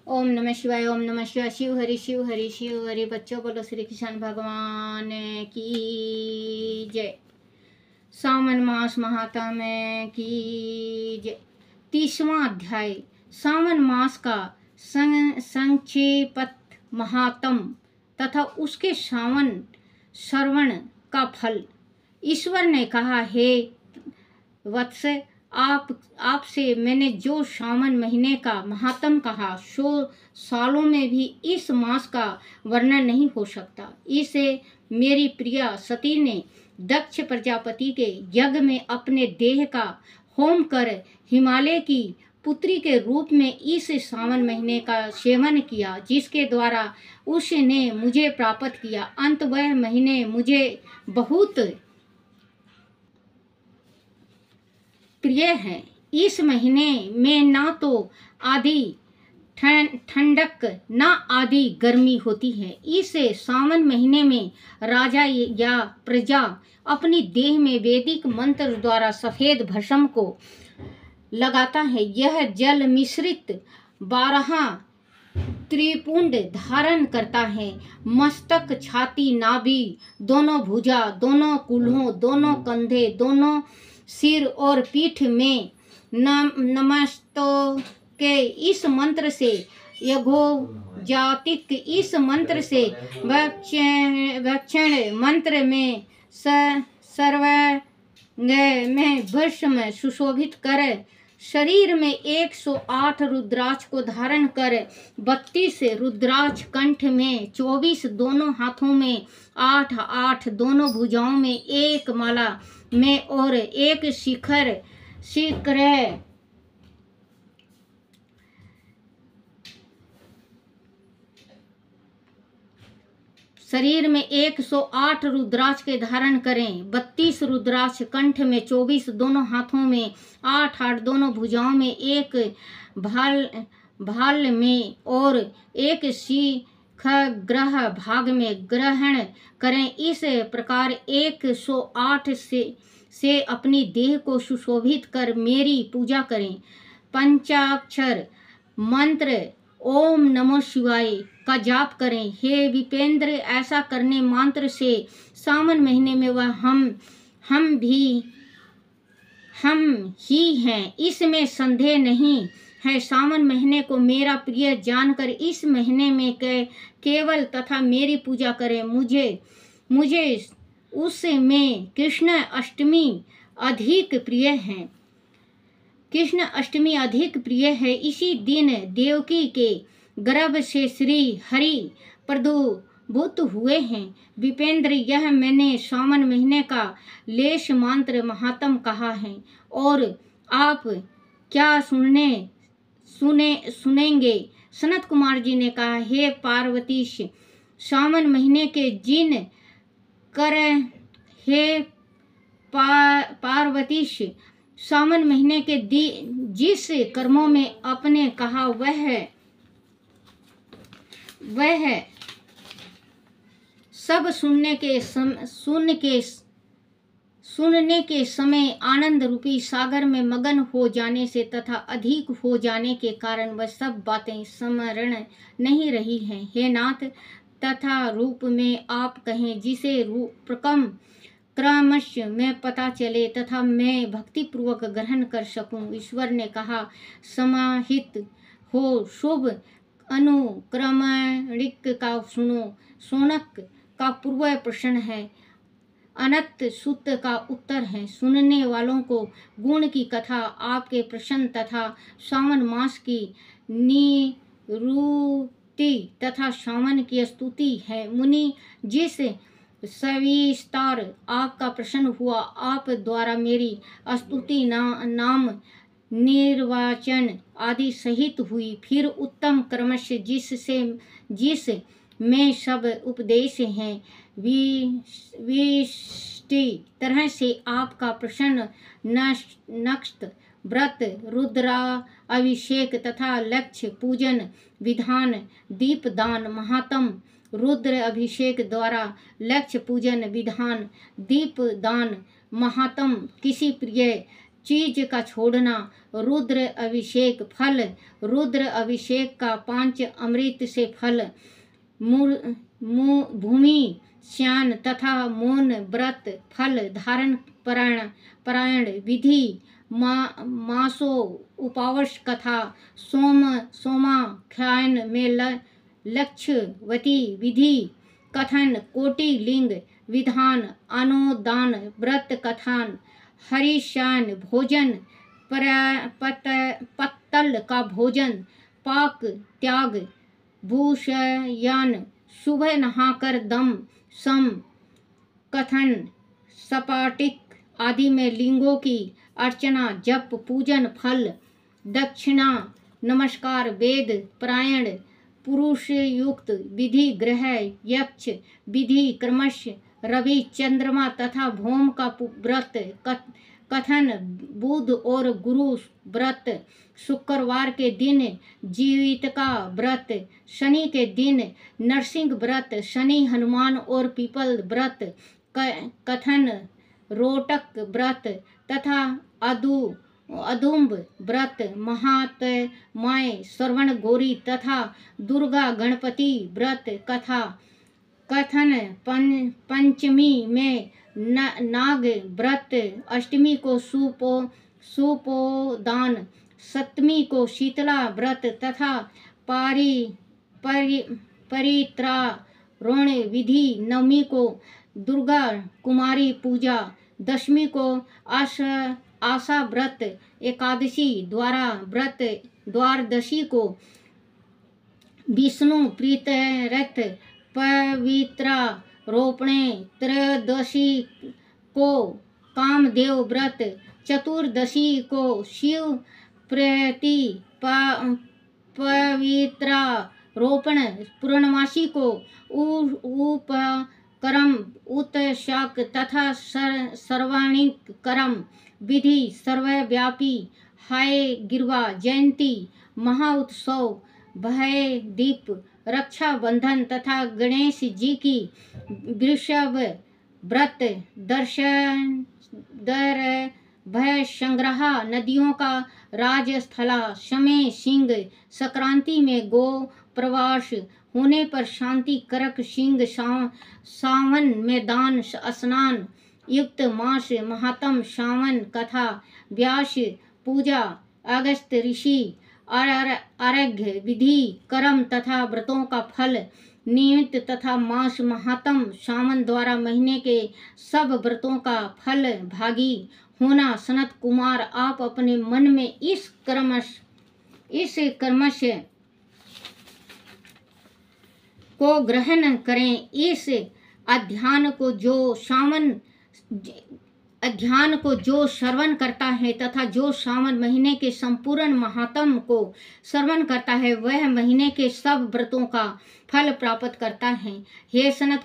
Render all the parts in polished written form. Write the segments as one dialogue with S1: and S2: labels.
S1: ओम नमः शिवाय, ओम नमः शिवाय। शिव हरि शिव हरि शिव हरि। बच्चों बोलो श्री कृष्ण भगवान की जय। सावन मास महात्म्य की जय। 30वां अध्याय सावन मास का संक्षेपत महात्म तथा उसके सावन श्रवण का फल। ईश्वर ने कहा, हे वत्स, आपसे मैंने जो सावन महीने का महात्म कहा, 100 सालों में भी इस मास का वर्णन नहीं हो सकता। इसे मेरी प्रिया सती ने दक्ष प्रजापति के यज्ञ में अपने देह का होम कर हिमालय की पुत्री के रूप में इस सावन महीने का सेवन किया, जिसके द्वारा उसने मुझे प्राप्त किया। अंत वह महीने मुझे बहुत प्रिय है। इस महीने में ना तो आधी ठंडक ना आधी गर्मी होती है। इस सावन महीने में राजा या प्रजा अपनी देह में वैदिक मंत्र द्वारा सफेद भस्म को लगाता है। यह जल मिश्रित 12 त्रिपुंड धारण करता है। मस्तक, छाती, नाभि, दोनों भुजा, दोनों कूल्हों, दोनों कंधे, दोनों सिर और पीठ में नमस्तो के इस मंत्र से यज्ञोजातिक इस मंत्र से भक्षण मंत्र में सर्वांग में भस्म सुशोभित कर शरीर में 108 रुद्राक्ष को धारण कर 32 रुद्राक्ष कंठ में, 24 दोनों हाथों में, 8 दोनों भुजाओं में, 1 माला में और 1 शिखर शरीर में 108 रुद्राक्ष के धारण करें। 32 रुद्राक्ष कंठ में, 24 दोनों हाथों में, 8 दोनों भुजाओं में, 1 भाल में और 1 शिखग्रह भाग में ग्रहण करें। इस प्रकार 108 से अपनी देह को सुशोभित कर मेरी पूजा करें। पंचाक्षर मंत्र ओम नमो शिवाय का जाप करें। हे विपेंद्र, ऐसा करने मंत्र से सावन महीने में वह हम ही हैं, इसमें संदेह नहीं है। सावन महीने को मेरा प्रिय जानकर इस महीने में केवल तथा मेरी पूजा करें। मुझे उसमें कृष्ण अष्टमी अधिक प्रिय है। कृष्ण अष्टमी अधिक प्रिय है। इसी दिन देवकी के गर्भ से श्री हरि प्रदुभूत हुए हैं। विपेंद्र, यह मैंने सावन महीने का लेश मंत्र महात्म कहा है, और आप क्या सुनेंगे? सनत कुमार जी ने कहा, हे पार्वतीश, सावन महीने के पार्वतीश, सावन महीने के जिस कर्मों में आपने कहा वह सब सुनने के समय आनंद रूपी सागर में मगन हो जाने से तथा अधिक हो जाने के कारण वह सब बातें स्मरण नहीं रही हैं। हे नाथ, तथा रूप में आप कहें, जिसे क्रमश में पता चले तथा मैं भक्ति पूर्वक ग्रहण कर सकूं। ईश्वर ने कहा, समाहित हो शुभ अनुक्रमणिक का सुनो। शौनक का पूर्व प्रश्न है, अनंत सूत का उत्तर है। सुनने वालों को गुण की कथा, आपके प्रश्न तथा सावन मास की निरूति तथा सावन की स्तुति है। मुनि, जिस सविस्तार आपका प्रश्न हुआ, आप द्वारा मेरी स्तुति नाम निर्वाचन आदि सहित हुई। फिर उत्तम क्रमश जिस में सब उपदेश हैं, विष्टि तरह से आपका प्रश्न नक्त व्रत, रुद्रा अभिषेक तथा लक्ष्य पूजन विधान, दीपदान महात्म, रुद्र अभिषेक द्वारा लक्ष्य पूजन विधान, दीपदान महात्म, किसी प्रिय चीज का छोड़ना। रुद्र अभिषेक फल, रुद्र अभिषेक का 5 अमृत से फल। भूमि स्नान तथा मौन व्रत फल धारण परायण विधि। मासो उपवास कथा सोमाख्यान में लक्ष्यवती विधि कथन। कोटि लिंग विधान अनुदान व्रत कथान। हरिशान भोजन पत्तल का भोजन। पाक त्याग भूषयान। सुबह नहाकर दम सम कथन। सपाटिक आदि में लिंगों की अर्चना जप पूजन फल। दक्षिणा नमस्कार वेद परायण पुरुष युक्त विधि ग्रह यक्ष विधि क्रमश रवि चंद्रमा तथा भौम का व्रत कथन। बुध और गुरु व्रत। शुक्रवार के दिन जीवित का व्रत। शनि के दिन नरसिंह व्रत। शनि हनुमान और पीपल व्रत कथन। रोटक व्रत तथा अदुम्ब व्रत। महात्माय श्रवण गौरी तथा दुर्गा गणपति व्रत कथा कथन। पंचमी में नाग व्रत। अष्टमी को सुपोदान। सप्तमी को शीतला व्रत तथा परित्राण विधि। नवमी को दुर्गा कुमारी पूजा। दशमी को आशा व्रत। एकादशी द्वारा व्रत। द्वादशी को विष्णु प्रीत्यर्थ पवित्रा रोपणे। त्रयोदशी को कामदेव व्रत। चतुर्दशी को शिव प्रीति पवित्रा रोपण। पूर्णमासी को उपकरम उत्शाक तथा सर्वाणिक करम विधि। सर्वव्यापी हाय गिरवा जयंती महाउत्सव भय दीप रक्षाबंधन तथा गणेश जी की वृषभ व्रत। दर भय संग्रह नदियों का राजस्थला। समय सिंह संक्रांति में गो प्रवास होने पर शांति करक सिंह। सावन में दान स्नान युक्त मास महात्म। सावन कथा व्यास पूजा। अगस्त ऋषि अर्घ्य विधि कर्म तथा व्रतों का फल निमित्त तथा मास महात्म। सावन द्वारा महीने के सब व्रतों का फल भागी होना। सनत कुमार आप अपने मन में इस कर्मश को ग्रहण करें। इस अध्यान को जो श्रवण करता है तथा जो सावन महीने के संपूर्ण महात्म को श्रवण करता है वह महीने के सब व्रतों का फल प्राप्त करता है। हे सनत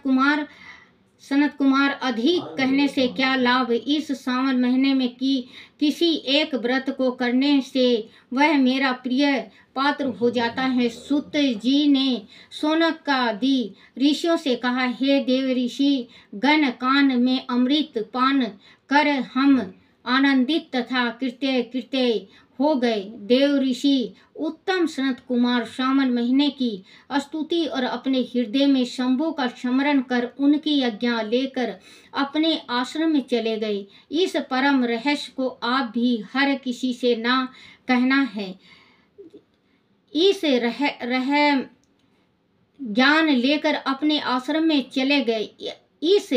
S1: कुमार अधिक कहने से क्या लाभ। इस सावन महीने में किसी एक व्रत को करने से वह मेरा प्रिय पात्र हो जाता है। सूत जी ने शौनक आदि ऋषियों से कहा, हे देव ऋषि गण कान में अमृत पान कर हम आनंदित तथा कृत्य हो गए। देव ऋषि उत्तम सनत कुमार सावन महीने की स्तुति और अपने हृदय में शंभु का स्मरण कर उनकी आज्ञा लेकर अपने आश्रम में चले गए। इस परम रहस्य को आप भी हर किसी से ना कहना है। इस ज्ञान लेकर अपने आश्रम में चले गए। इस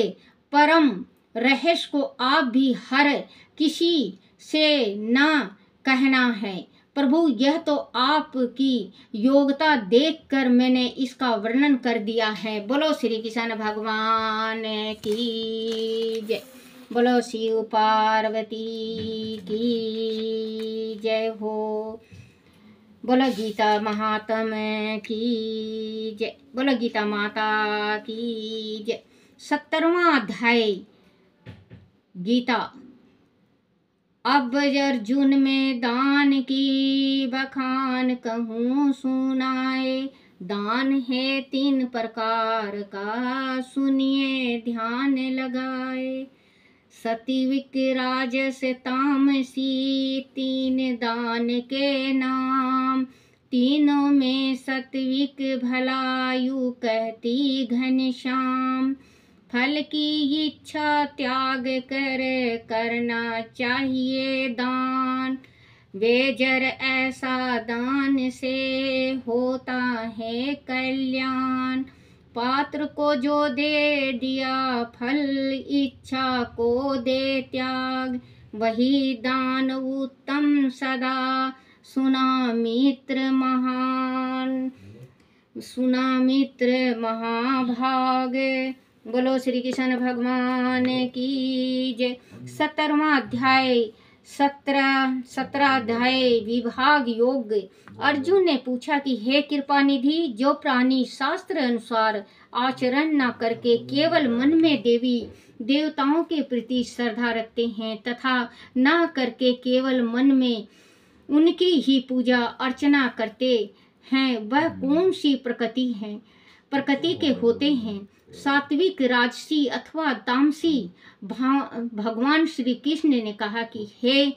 S1: परम रहस्य को आप भी हर किसी से ना कहना है। प्रभु यह तो आपकी योग्यता देखकर मैंने इसका वर्णन कर दिया है। बोलो श्री कृष्ण भगवान की जय। बोलो शिव पार्वती की जय हो। बोलो गीता महात्मा की जय। बोलो गीता माता की जय। 70वां अध्याय गीता। अब अर्जुन में दान की बखान कहूँ सुनाए। दान है 3 प्रकार का सुनिए ध्यान लगाए। सात्विक राजस तामसी तीन दान के नाम। तीनों में सात्विक भलायु कहती घनश्याम। फल की इच्छा त्याग कर करना चाहिए दान। बेजर ऐसा दान से होता है कल्याण। पात्र को जो दे दिया फल इच्छा को दे त्याग। वही दान उत्तम सदा सुना मित्र महान। सुना मित्र महाभाग। बोलो श्री कृष्ण भगवान की जय। 17वां अध्याय 17 अध्याय विभाग योग। अर्जुन ने पूछा कि हे कृपा निधि, जो प्राणी शास्त्र अनुसार आचरण न करके केवल मन में देवी देवताओं के प्रति श्रद्धा रखते हैं तथा न करके केवल मन में उनकी ही पूजा अर्चना करते हैं, वह कौन सी प्रकृति के होते हैं? सात्विक, राजसी अथवा तामसी? भगवान श्री कृष्ण ने कहा कि हे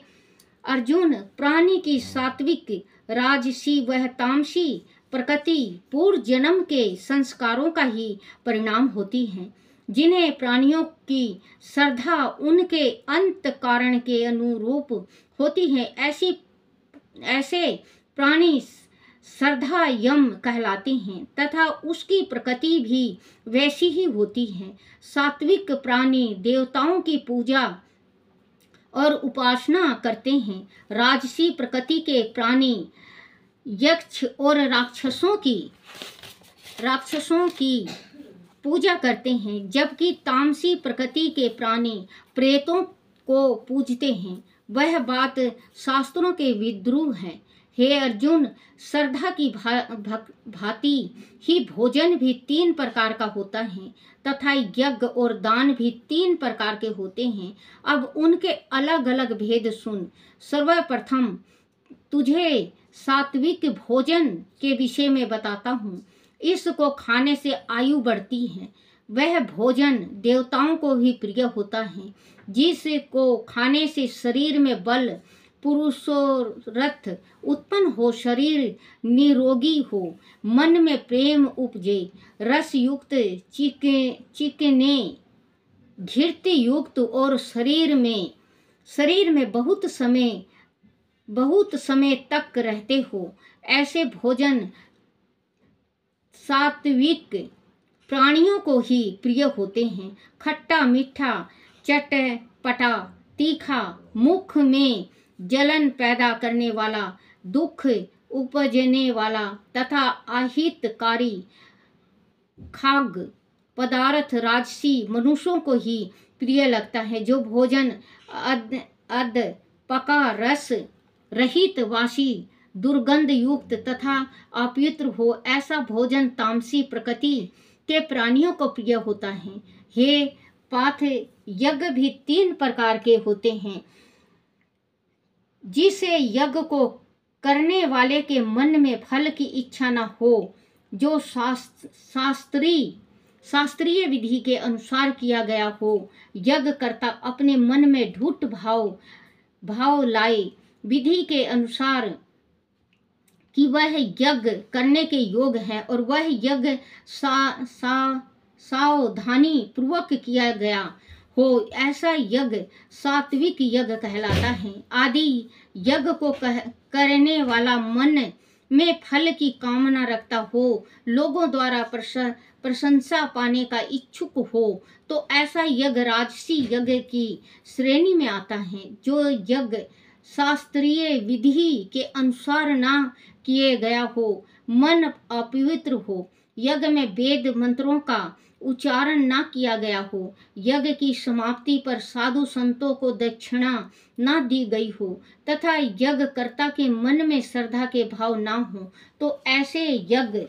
S1: अर्जुन, प्राणी की सात्विक, राजसी व तामसी प्रकृति पूर्व जन्म के संस्कारों का ही परिणाम होती है, जिन्हें प्राणियों की श्रद्धा उनके अंत कारण के अनुरूप होती है। ऐसे प्राणी श्रद्धा यम कहलाते हैं तथा उसकी प्रकृति भी वैसी ही होती है। सात्विक प्राणी देवताओं की पूजा और उपासना करते हैं। राजसी प्रकृति के प्राणी यक्ष और राक्षसों की पूजा करते हैं, जबकि तामसी प्रकृति के प्राणी प्रेतों को पूजते हैं। वह बात शास्त्रों के विद्रूप है। हे अर्जुन, श्रद्धा की भांति ही भोजन भी 3 प्रकार का होता है तथा यज्ञ और दान भी 3 प्रकार के होते हैं। अब उनके अलग अलग भेद सुन। सर्वप्रथम तुझे सात्विक भोजन के विषय में बताता हूँ। इसको खाने से आयु बढ़ती है। वह भोजन देवताओं को भी प्रिय होता है, जिसको खाने से शरीर में बल, पुरुषार्थ उत्पन्न हो, शरीर निरोगी हो, मन में प्रेम उपजे, रस युक्त चिकने घृत युक्त और शरीर में बहुत समय तक रहते हो। ऐसे भोजन सात्विक प्राणियों को ही प्रिय होते हैं। खट्टा मीठा, चटपटा, तीखा, मुख में जलन पैदा करने वाला, दुख उपजने वाला तथा अहितकारी खाद्य पदार्थ राजसी मनुष्यों को ही प्रिय लगता है। जो भोजन अध पका, रस रहित, वासी, दुर्गंध युक्त तथा अपवित्र हो, ऐसा भोजन तामसी प्रकृति के प्राणियों को प्रिय होता है। हे पार्थ, यज्ञ भी 3 प्रकार के होते हैं। जिसे यज्ञ को करने वाले के मन में फल की इच्छा न हो, जो शास्त्रीय विधि के अनुसार किया गया हो। यज्ञ करता अपने मन में ढूढ़ भाव लाए, विधि के अनुसार कि वह यज्ञ करने के योग्य है और वह यज्ञ सावधानी पूर्वक किया गया हो, ऐसा यज्ञ सात्विक यज्ञ कहलाता है। आदि यज्ञ को करने वाला मन में फल की कामना रखता हो, लोगों द्वारा प्रशंसा पाने का इच्छुक हो, तो ऐसा यज्ञ राजसी यज्ञ की श्रेणी में आता है। जो यज्ञ शास्त्रीय विधि के अनुसार ना किए गया हो, मन अपवित्र हो, यज्ञ में वेद मंत्रों का उच्चारण ना किया गया हो, यज्ञ की समाप्ति पर साधु संतों को दक्षिणा ना दी गई हो तथा यज्ञ कर्ता के मन में श्रद्धा के भाव ना हो, तो ऐसे यज्ञ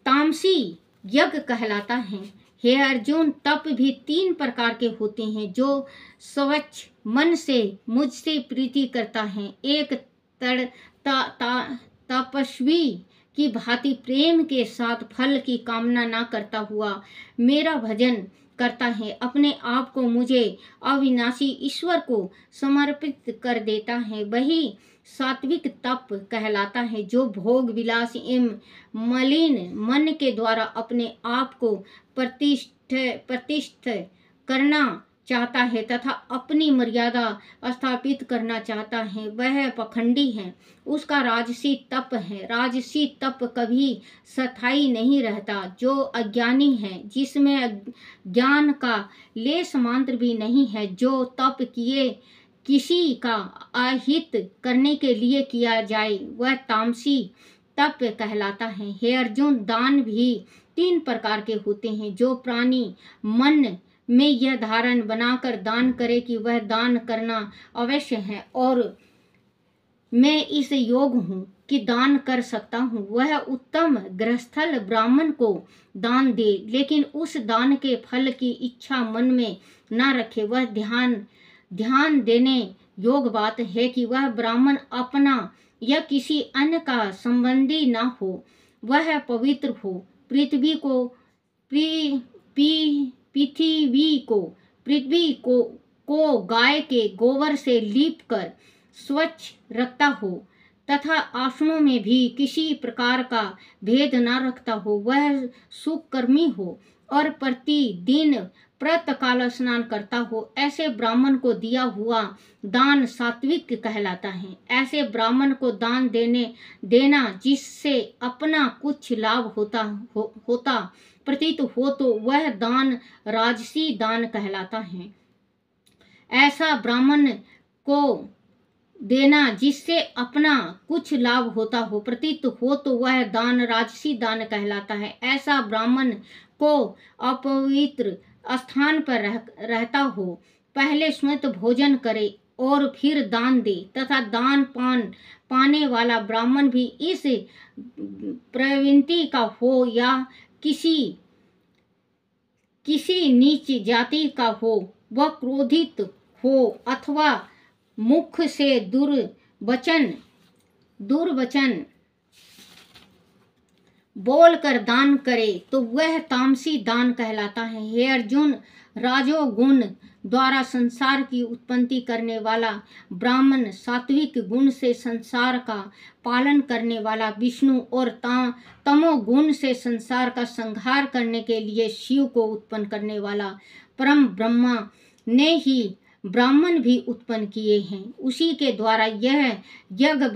S1: तामसी यज्ञ कहलाता है। हे अर्जुन, तप भी 3 प्रकार के होते हैं। जो स्वच्छ मन से मुझसे प्रीति करता है, एक तपस्वी की भांति प्रेम के साथ फल की कामना ना करता हुआ मेरा भजन करता है, अपने आप को मुझे अविनाशी ईश्वर को समर्पित कर देता है, वही सात्विक तप कहलाता है। जो भोग विलास एवं मलिन मन के द्वारा अपने आप को प्रतिष्ठित करना चाहता है तथा अपनी मर्यादा स्थापित करना चाहता है, वह पखंडी है। उसका राजसी तप है। राजसी तप कभी स्थायी नहीं रहता। जो अज्ञानी है, जिसमें ज्ञान का लेश मात्र भी नहीं है, जो तप किए किसी का अहित करने के लिए किया जाए, वह तामसी तप कहलाता है। हे अर्जुन, दान भी 3 प्रकार के होते हैं। जो प्राणी मन में यह धारण बनाकर दान करे कि वह दान करना अवश्य है और मैं इस योग हूँ कि दान कर सकता हूँ, वह उत्तम गृहस्थल ब्राह्मण को दान दे, लेकिन उस दान के फल की इच्छा मन में न रखे। वह ध्यान देने योग बात है कि वह ब्राह्मण अपना या किसी अन्य का संबंधी न हो, वह पवित्र हो। पृथ्वी को गाय के गोबर से लीप कर स्वच्छ रखता हो तथा आसनों में भी किसी प्रकार का भेद न रखता हो, वह सुकर्मी हो और प्रतिदिन प्रातःकाल स्नान करता हो, ऐसे ब्राह्मण को दिया हुआ दान सात्विक कहलाता है। ऐसे ब्राह्मण को दान देना जिससे अपना कुछ लाभ होता प्रतीत हो तो वह दान राजसी दान कहलाता है। ऐसा ब्राह्मण को देना जिससे अपना कुछ लाभ होता हो प्रतीत हो तो वह दान राजसी दान कहलाता है। ऐसा ब्राह्मण को अपवित्र स्थान पर रहता हो, पहले स्वयं भोजन करे और फिर दान दे तथा दान पाने वाला ब्राह्मण भी इस प्रवृत्ति का हो या किसी नीच जाति का हो, वह क्रोधित हो अथवा मुख से दुर्वचन बोलकर दान करे तो वह तामसी दान कहलाता है। हे अर्जुन, राजोगुण द्वारा संसार की उत्पत्ति करने वाला ब्राह्मण सात्विक गुण से संसार का पालन करने वाला विष्णु और तमोगुण से संसार का संहार करने के लिए शिव को उत्पन्न करने वाला परम ब्रह्मा ने ही ब्राह्मण भी उत्पन्न किए हैं। उसी के द्वारा यह यज्ञ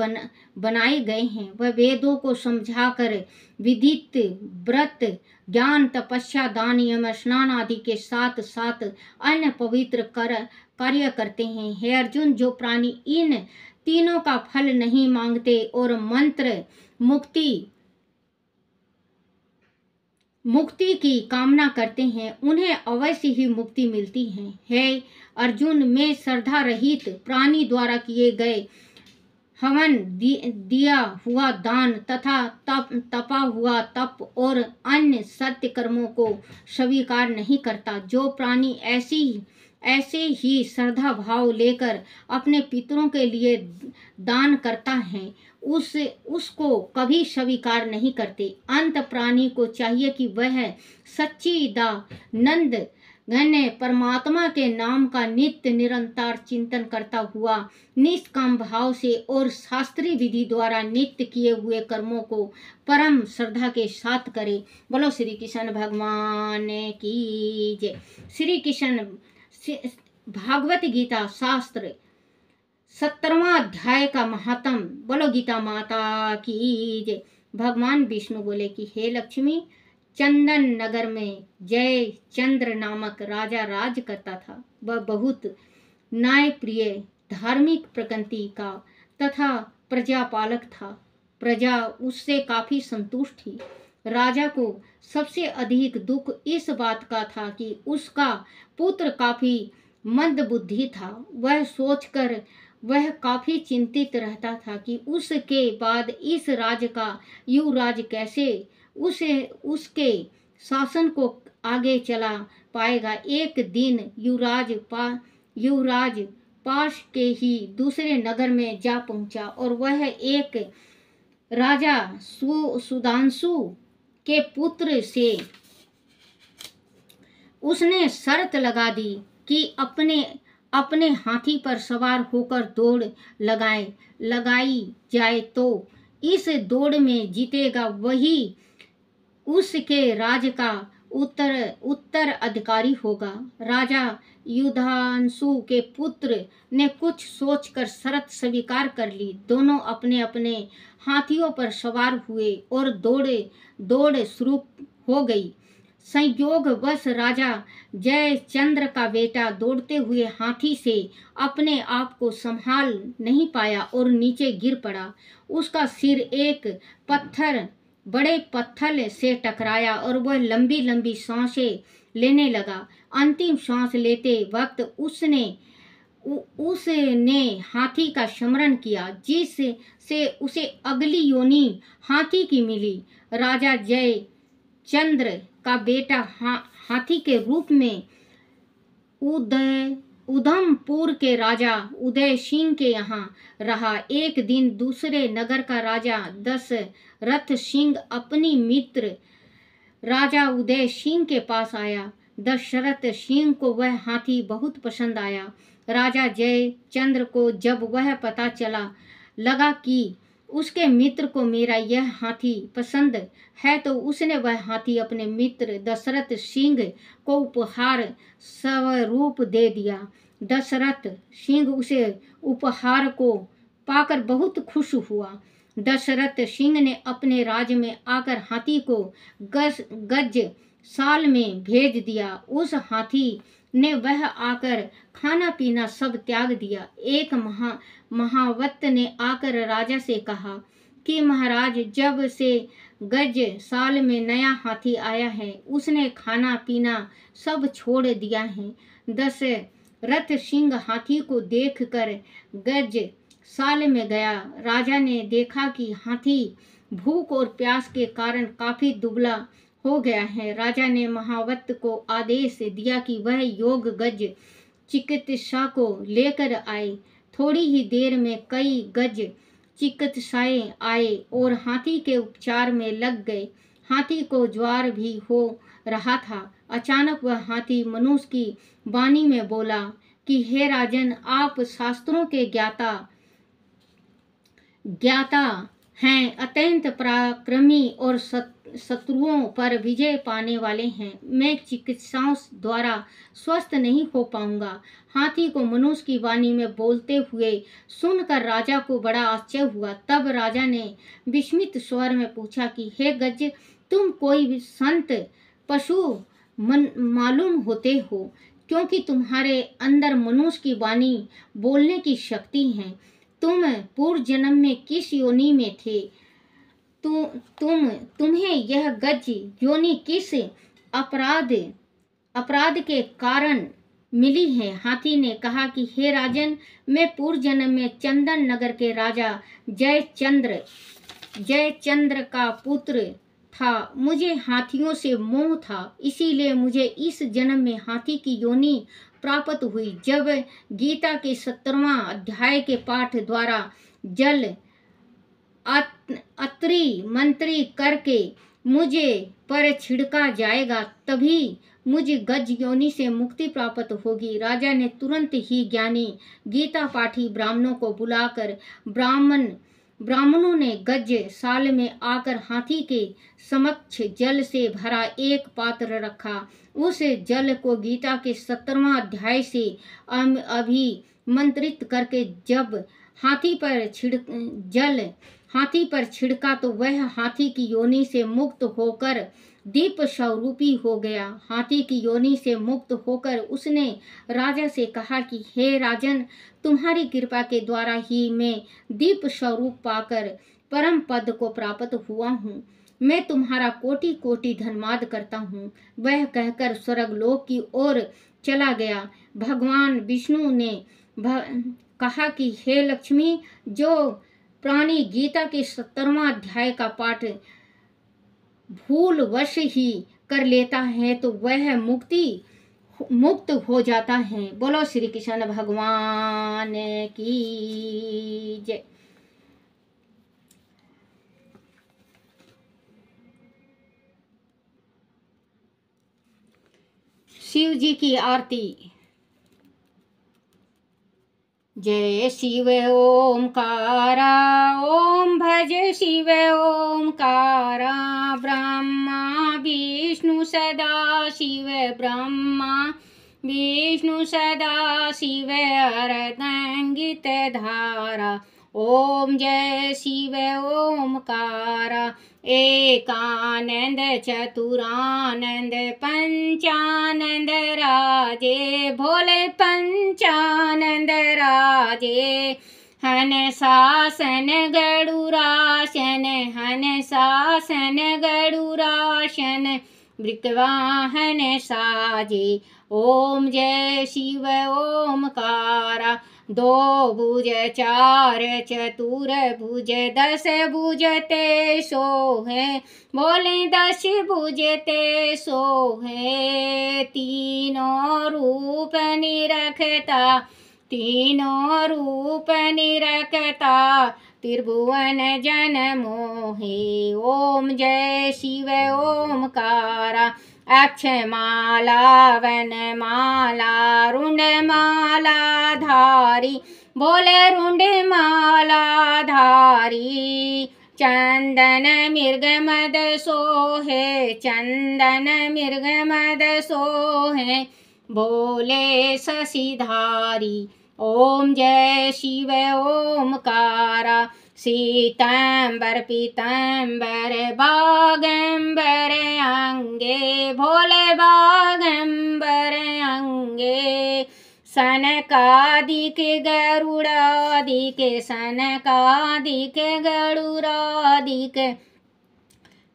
S1: बनाए गए हैं। वह वेदों को समझाकर विधित व्रत ज्ञान तपस्या दान यम स्नान आदि के साथ साथ अन्य पवित्र कार्य करते हैं। हे अर्जुन, जो प्राणी इन तीनों का फल नहीं मांगते और मंत्र मुक्ति की कामना करते हैं, उन्हें अवश्य ही मुक्ति मिलती है। हे अर्जुन, मैं श्रद्धा रहित प्राणी द्वारा किए गए हवन, दिया हुआ दान तथा तपा हुआ तप और अन्य सत्य कर्मों को स्वीकार नहीं करता। जो प्राणी ऐसे ही श्रद्धा भाव लेकर अपने पितरों के लिए दान करता है, उसको कभी स्वीकार नहीं करते। अंत प्राणी को चाहिए कि वह सच्चिदानंद घन परमात्मा के नाम का नित्य निरंतर चिंतन करता हुआ निष्काम भाव से और शास्त्रीय विधि द्वारा नित्य किए हुए कर्मों को परम श्रद्धा के साथ करे। बोलो श्री कृष्ण भगवान की जय। श्री कृष्ण भागवत गीता शास्त्र 17वां अध्याय का महात्म। बोलो गीता माता की जय। भगवान विष्णु बोले कि हे लक्ष्मी, चंदन नगर में जय चंद्र नामक राजा राज करता था। वह बहुत न्यायप्रिय, धार्मिक प्रकृति का तथा प्रजापालक था। प्रजा उससे काफी संतुष्ट थी। राजा को सबसे अधिक दुख इस बात का था कि उसका पुत्र काफी मंदबुद्धि था। वह सोचकर वह काफी चिंतित रहता था कि उसके बाद इस राज्य का युवराज कैसे उसके शासन को आगे चला पाएगा। एक दिन युवराज पास के ही दूसरे नगर में जा पहुंचा और वह एक राजा सुधांशु के पुत्र से उसने शर्त लगा दी कि अपने अपने हाथी पर सवार होकर दौड़ लगाई जाए तो इस दौड़ में जीतेगा वही उसके राज का उत्तराधिकारी होगा। राजा युधांशु के पुत्र ने कुछ सोचकर शर्त स्वीकार कर ली। दोनों अपने अपने हाथियों पर सवार हुए और दौड़ शुरू हो गई। संयोगवश राजा जयचंद्र का बेटा दौड़ते हुए हाथी से अपने आप को संभाल नहीं पाया और नीचे गिर पड़ा। उसका सिर एक बड़े पत्थर से टकराया और वह लंबी लंबी सांसें लेने लगा। अंतिम सांस लेते वक्त उसने हाथी का स्मरण किया जिससे उसे अगली योनि हाथी की मिली। राजा जयचंद्र का बेटा हाथी के रूप में उधमपुर के राजा उदय सिंह के यहाँ रहा। एक दिन दूसरे नगर का राजा दशरथ सिंह अपनी मित्र राजा उदय सिंह के पास आया। दशरथ सिंह को वह हाथी बहुत पसंद आया। राजा जयचंद्र को जब वह पता लगा कि उसके मित्र को मेरा यह हाथी पसंद है तो उसने वह हाथी अपने मित्र दशरथ सिंह को उपहार स्वरूप दे दिया। दशरथ सिंह उसे उपहार को पाकर बहुत खुश हुआ। दशरथ सिंह ने अपने राज्य में आकर हाथी को गज साल में भेज दिया। उस हाथी ने वह आकर खाना पीना सब त्याग दिया। एक महावत ने आकर राजा से कहा कि महाराज, जब से गज साल में नया हाथी आया है उसने खाना पीना सब छोड़ दिया है। दशरथ सिंह हाथी को देखकर गज साल में गया। राजा ने देखा कि हाथी भूख और प्यास के कारण काफी दुबला हो गया है। राजा ने महावत को आदेश दिया कि वह योग गज चिकित्सा को लेकर आए। थोड़ी ही देर में कई गज चिकित्साएं आए और हाथी के उपचार में लग गए। हाथी को ज्वर भी हो रहा था। अचानक वह हाथी मनुष्य की वाणी में बोला कि हे राजन, आप शास्त्रों के ज्ञाता हैं, अत्यंत पराक्रमी और शत्रुओं पर विजय पाने वाले हैं। मैं चिकित्साओं द्वारा स्वस्थ नहीं हो पाऊंगा। हाथी को मनुष्य की वाणी में बोलते हुए सुनकर राजा को बड़ा आश्चर्य हुआ। तब राजा ने विस्मित स्वर में पूछा कि हे गज, तुम कोई संत पशु मालूम होते हो, क्योंकि तुम्हारे अंदर मनुष्य की वाणी बोलने की शक्ति है। तुम पूर्व जन्म में किस योनि में थे? तुम्हें यह गज योनि किस अपराध के कारण मिली है? हाथी ने कहा कि हे राजन, मैं पूर्व जन्म में चंदन नगर के राजा जयचंद्र का पुत्र था। मुझे हाथियों से मोह था, इसीलिए मुझे इस जन्म में हाथी की योनि प्राप्त हुई। जब गीता के 17वां अध्याय के पाठ द्वारा जल अत्रि मंत्री करके मुझे पर छिड़का जाएगा, तभी मुझे गज योनि से मुक्ति प्राप्त होगी। राजा ने तुरंत ही ज्ञानी गीता पाठी ब्राह्मणों को बुलाकर ब्राह्मणों ने गज साल में आकर हाथी के समक्ष जल से भरा एक पात्र रखा। उस जल को गीता के 17वां अध्याय से अभिमंत्रित करके जब हाथी पर छिड़का तो वह हाथी की योनि से मुक्त होकर दीप स्वरूपी हो गया। हाथी की योनि से मुक्त होकर उसने राजा से कहा कि हे राजन, तुम्हारी कृपा के द्वारा ही मैं दीप स्वरूप पाकर परम पद को प्राप्त हुआ हूँ। मैं तुम्हारा कोटि कोटि धन्यवाद करता हूँ। वह कहकर स्वर्गलोक की ओर चला गया। भगवान विष्णु ने कहा कि हे लक्ष्मी, जो प्राणी गीता के 17वां अध्याय का पाठ भूलवश ही कर लेता है तो वह मुक्त हो जाता है। बोलो श्री कृष्ण भगवान की जय। शिव जी की आरती। जय शिव ओमकारा, ओम भज शिव ओमकारा। ब्रह्मा विष्णु सदा शिव, ब्रह्मा विष्णु सदा शिव, अर्धंगित धारा। ओम जय शिव ओमकारा। एकानंद चतुरानंद पंचानंद राजे, भोले पंचानंद राजे। हन शासन गरुराशन, हन शासन गरुराशन, वृकवाहन साजे। ओम जय शिव ओमकारा। दो भुज चार चतुर भुज, दस भुज ते सोहे, बोले 10 भुज ते सोहे। तीनों रूप निरखता, तीनों रूप निरखता, त्रिभुवन जन मोहे। ओम जय शिव ओमकारा। अक्षमाला वनमाला रुंडमाला धारी, बोले रुंडमाला धारी। चंदन मृग मद सोहे, चंदन मृग मद सोहे, बोले शशिधारी। ओम जय शिव ओमकारा। सीतांबर पीतांबर बागंबर अंगे, भोले बागंबर अंगे। सनकादिक गरुड़ादिक, सनकादिक गरुड़ादिक,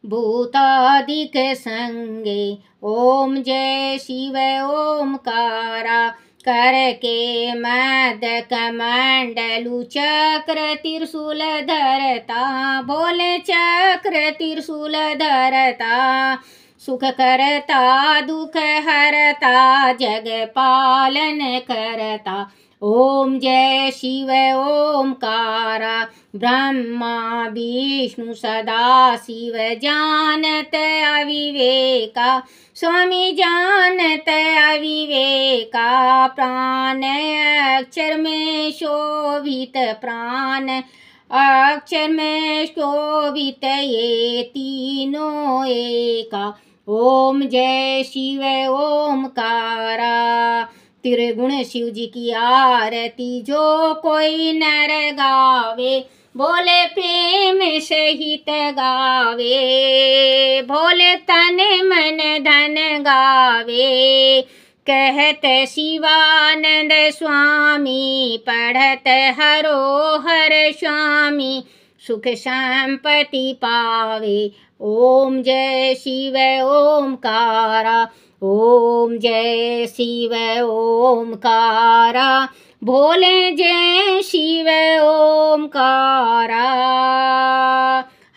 S1: भूतादिक संगे। ओम जय शिव ओमकारा। करके मदक मंडलु चक्र त्रिशूल धरता, भोले चक्र त्रिशूल धरता। सुख करता दुख हरता, जग पालन करता। ओम जय शिव ओमकारा। ब्रह्मा विष्णु सदा शिव, जानत अविवेका, स्वामी जानत अविवेका। प्राण अक्षर में शोभित, प्राण अक्षर में शोभित, ये तीनों एका। ओम जय शिव ओमकारा। त्रिगुण शिव जी की आरती जो कोई नर गावे, बोले प्रेम सहित गावे, भोले तन मन धन गावे। कहत शिवानंद स्वामी, पढ़त हरोहर स्वामी, सुख संपत्ति पावे। ओम जय शिव ओमकारा। ओम जय शिव ओमकारा, भोले जय शिव ओमकारा।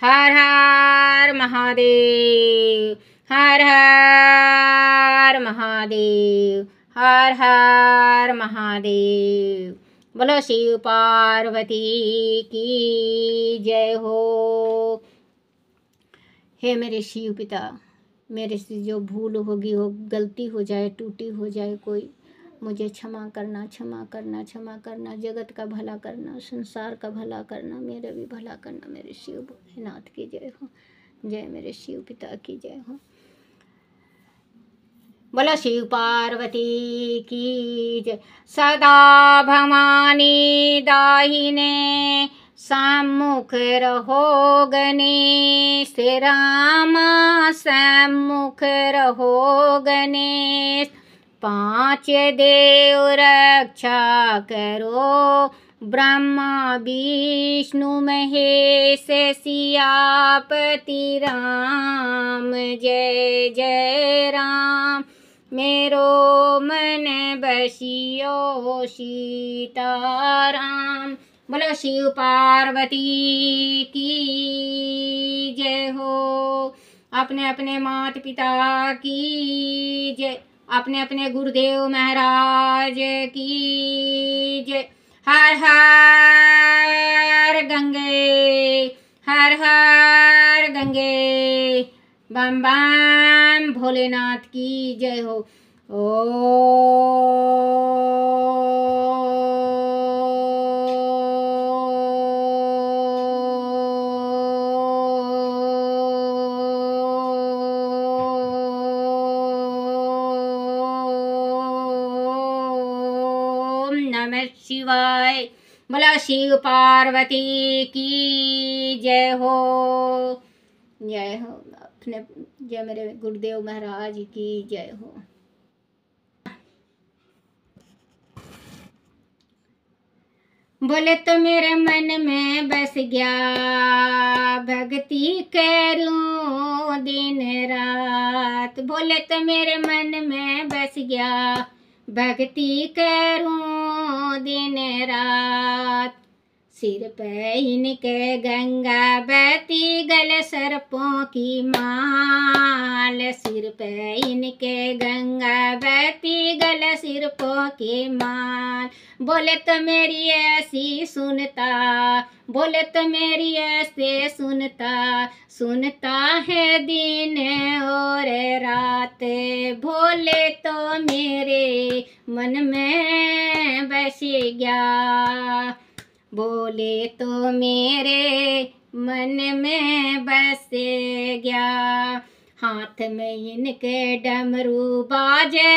S1: हर हर महादेव, हर हर महादेव, हर हर महादेव। बोलो शिव पार्वती की जय हो। हे मेरे शिव पिता, मेरे से जो भूल होगी, हो गलती हो जाए, टूटी हो जाए कोई, मुझे क्षमा करना, क्षमा करना, क्षमा करना। जगत का भला करना, संसार का भला करना, मेरा भी भला करना। मेरे शिव भोलेनाथ की जय हो। जय मेरे शिव पिता की जय हो। बोला शिव पार्वती की जय। सदा भवानी दाहिने सम्मुख रहो गणेश, श्री रामा सम्मुख रहो गणेश। 5 देव रक्षा करो, ब्रह्मा विष्णु महेश, सियापति राम। जय जय राम, मेरो मन बसियो सीताराम। बोलो शिव पार्वती की जय हो। अपने अपने माता पिता की जय, अपने अपने गुरुदेव महाराज की जय। हर हर गंगे, हर हर गंगे, बम बम भोलेनाथ की जय हो। ओम नमः शिवाय। बोला शिव पार्वती की जय हो। जय हो अपने, जय मेरे गुरुदेव महाराज की जय हो। बोले तो मेरे मन में बस गया, भक्ति करूं दिन रात। बोले तो मेरे मन में बस गया, भक्ति करूं दिन रात। सिर पे इनके गंगा बहती, गले सर्पों की माल। सिर पे इनके गंगा बहती, गले सर्पों की माल। बोले तो मेरी ऐसी सुनता, बोले तो मेरी ऐसे सुनता, सुनता है दिन और रात। भोले तो मेरे मन में बस गया, बोले तो मेरे मन में बस गया। हाथ में इनके डमरू बाजे,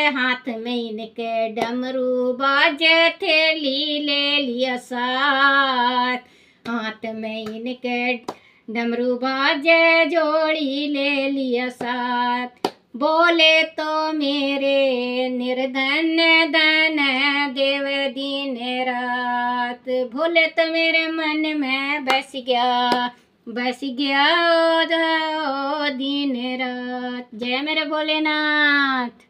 S1: हाथ में इनके डमरू बाजे, थैली ले लिया साथ। हाथ में इनके डमरू बाजे, जोड़ी ले लिया साथ। बोले तो मेरे निर्धन धन देव दिन रात। भोले तो मेरे मन में बस गया, बस गया ओ दिन रात। जय मेरे भोलेनाथ।